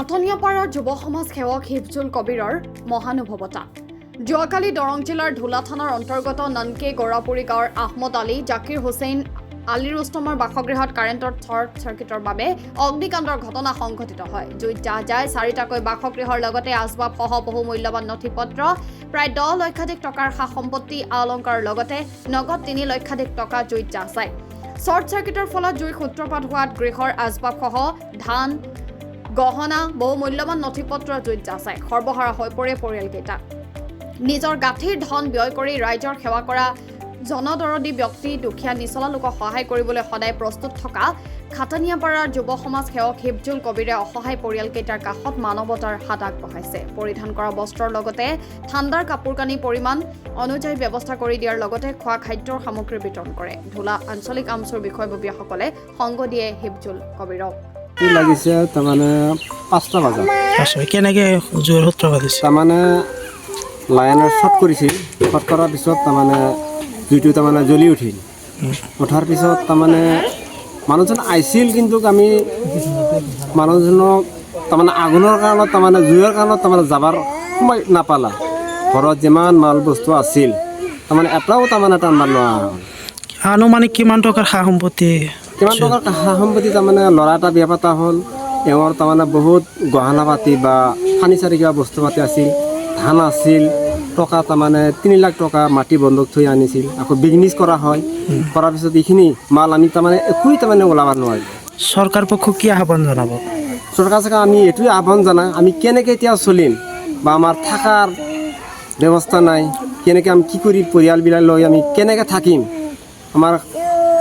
খাটনিয়াপাৰাৰ যুৱ সমাজ সেৱক হিফজুল কবিৰৰ মহানুভৱতা। যোৱাকালি দৰং জিলাৰ ধুলা থানাৰ অন্তৰ্গত ননকে গৰাপুৰী গাঁৱৰ আহমদ আলী, জাকিৰ হুছেইন আলী ৰুস্তমৰ বাসগৃহত কাৰেণ্টৰ শ্বৰ্ট চাৰ্কিটৰ বাবে অগ্নিকাণ্ডৰ ঘটনা সংঘটিত হয়। জুইত যায় 4টাকৈ বাসগৃহৰ লগতে আচবাবসহ বহু মূল্যৱান নথিপত্ৰ, প্ৰায় 10 লক্ষাধিক টকাৰ সা সম্পত্তি, অলংকাৰৰ লগতে নগদ 3 লক্ষাধিক টকা জুইত যায়। শ্বৰ্ট চাৰ্কিটৰ ফলত জুইৰ সূত্ৰপাত হোৱাত গৃহৰ আচবাবসহ ধান, গহনা, বহু মূল্যৱান নথিপত্ৰ জুইত যায়। সৰ্বহাৰা হৈ পৰে পৰিয়ালকেইটা। নিজৰ গাঁঠিৰ ধন ব্যয় কৰি ৰাইজৰ সেৱা কৰা জনদৰদী ব্যক্তি, দুখীয়া নিচলা লোকক সহায় কৰিবলৈ সদায় প্ৰস্তুত থকা খাটনিয়াপাৰাৰ যুৱ সমাজ সেৱক হিফজুল কবিৰে অসহায় পৰিয়ালকেইটাৰ কাষত মানৱতাৰ হাত আগবঢ়াইছে। পৰিধান কৰা বস্ত্ৰৰ লগতে ঠাণ্ডাৰ কাপোৰ কানি পৰিমাণ অনুযায়ী ব্যৱস্থা কৰি দিয়াৰ লগতে খোৱা খাদ্যৰ সামগ্ৰী বিতৰণ কৰে। ধুলা আঞ্চলিক আমচুৰ বিষয়ববীয়াসকলে সংগ দিয়ে হিফজুল কবিৰক। লাগিছে তাৰমানে 5টা বজাত কেনেকৈ জুইৰ সূত্ৰপাত হৈছে? তাৰমানে লাইনৰ শ্বৰ্ট কৰিছিল। শ্বৰ্ট কৰাৰ পিছত তাৰমানে জুইটো তাৰমানে জ্বলি উঠাৰ পিছত তাৰমানে মানুহজন আহিছিল, কিন্তু আমি মানুহজনক তাৰমানে আগুনৰ কাৰণত তাৰমানে জুইৰ কাৰণত তাৰমানে যাবৰ সময় নাপালা। ঘৰত যিমান মাল বস্তু আছিল তাৰমানে এটাও তাৰমানে টানবা লোৱা হ'ল। আনুমানিক কিমান টকাৰ সা সম্পত্তি? কিমান টকাৰ সা সম্পত্তি তাৰমানে ল'ৰা এটা বিয়া পতা হ'ল, এওঁৰ তাৰমানে বহুত গহনা পাতি বা ফাৰ্নিচাৰ কিবা বস্তু পাতি আছিল, ধান আছিল, টকা তাৰমানে 3 লাখ টকা মাটি বন্ধক থৈ আনিছিল। আকৌ বিজনেছ কৰা হয়, কৰাৰ পিছত এইখিনি মাল আমি তাৰমানে একোৱেই তাৰমানে ওলাব নোৱাৰিলোঁ। চৰকাৰ পক্ষক কি আহ্বান জনাব? চৰকাৰ আমি এইটোৱে আহ্বান জনাওঁ, আমি কেনেকৈ এতিয়া চলিম বা আমাৰ থকাৰ ব্যৱস্থা নাই, কেনেকৈ আমি কি কৰি পৰিয়ালবিলাক লৈ আমি কেনেকৈ থাকিম। আমাৰ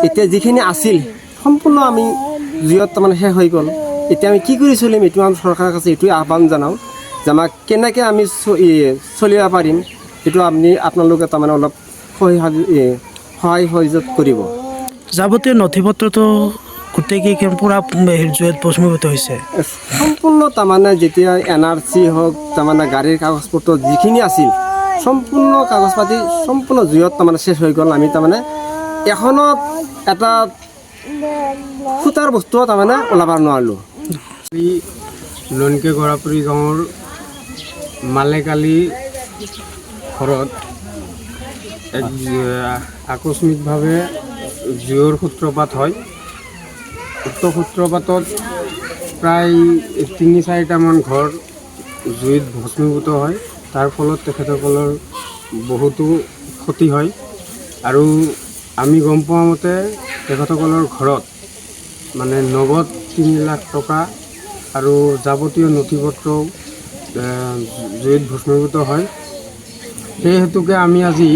এতিয়া যিখিনি আছিল সম্পূৰ্ণ আমি জুইত তাৰমানে শেষ হৈ গ'ল। এতিয়া আমি কি কৰি চলিম, এইটো আমি চৰকাৰৰ কাছে এইটোৱে আহ্বান জনাওঁ যে আমাক কেনেকৈ আমি চলিব পাৰিম, এইটো আপোনালোকে তাৰমানে অলপ সহায় সহযোগ কৰিব। যাৱতীয় নথিপত্ৰটো গোটেইকেইখন পূৰা জুইত ভস্মীভূত হৈছে। সম্পূৰ্ণ তাৰমানে যেতিয়া NRC হওক, তাৰমানে গাড়ীৰ কাগজ পত্ৰ যিখিনি আছিল সম্পূৰ্ণ কাগজ পাতি সম্পূৰ্ণ জুইত তাৰমানে শেষ হৈ গ'ল। আমি তাৰমানে এখনত এটা সূতাৰ বস্তু তাৰমানে ওলাব নোৱাৰিলোঁ। ননকে গৰাপুৰী গাঁৱৰ মালেকালি ঘৰত আকস্মিকভাৱে জুইৰ সূত্ৰপাত হয়। উক্ত সূত্ৰপাতত প্ৰায় 3-4টামান ঘৰ জুইত ভস্মীভূত হয়। তাৰ ফলত তেখেতসকলৰ বহুতো ক্ষতি হয়। আৰু আমি গম পোৱা মতে তেখেতসকলৰ ঘৰত মানে নগদ 3 লাখ টকা আৰু যাৱতীয় নথিপত্ৰও জুইত ভস্মীভূত হয়। সেই হেতুকে আমি আজি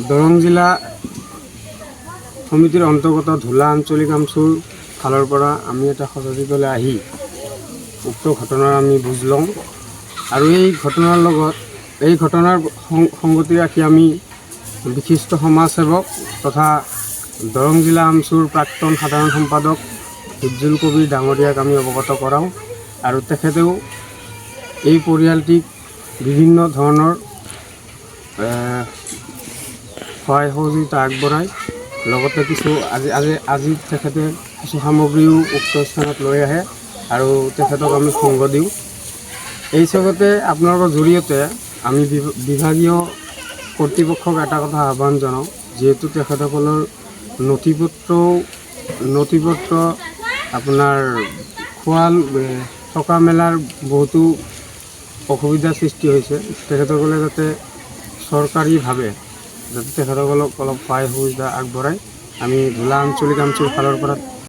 দৰং জিলা সমিতিৰ অন্তৰ্গত ধুলা আঞ্চলিক আমচুৰ ফালৰ পৰা আমি এটা সচেতনলৈ আহি উক্ত ঘটনাৰ আমি বুজ লওঁ। আৰু এই ঘটনাৰ সংগতি ৰাখি আমি বিশিষ্ট সমাজসেৱক তথা দৰং জিলা আমচুৰ প্ৰাক্তন সাধাৰণ সম্পাদক হিফজুল কবিৰ ডাঙৰীয়াক আমি অৱগত কৰাওঁ। আৰু তেখেতেও এই পৰিয়ালটিক বিভিন্ন ধৰণৰ সহায় সহযোগিতা আগবঢ়ায়। লগতে আজি তেখেতে কিছু সামগ্ৰীও উক্ত স্থানত লৈ আহে আৰু তেখেতক আমি সংগ দিওঁ। এই হিচাপতে আপোনালোকৰ জৰিয়তে আমি বিভাগীয় কৰ্তৃপক্ষক এটা কথা আহ্বান জনাওঁ, যিহেতু তেখেতসকলৰ নথিপত্ৰ আপোনাৰ খোৱা থকা মেলাৰ বহুতো অসুবিধাৰ সৃষ্টি হৈছে। তেখেতসকলে যাতে চৰকাৰীভাৱে যাতে তেখেতসকলক অলপ সহায় সুবিধা আগবঢ়ায়, আমি ধুলা আঞ্চলিক আমচুৰ ফালৰ পৰা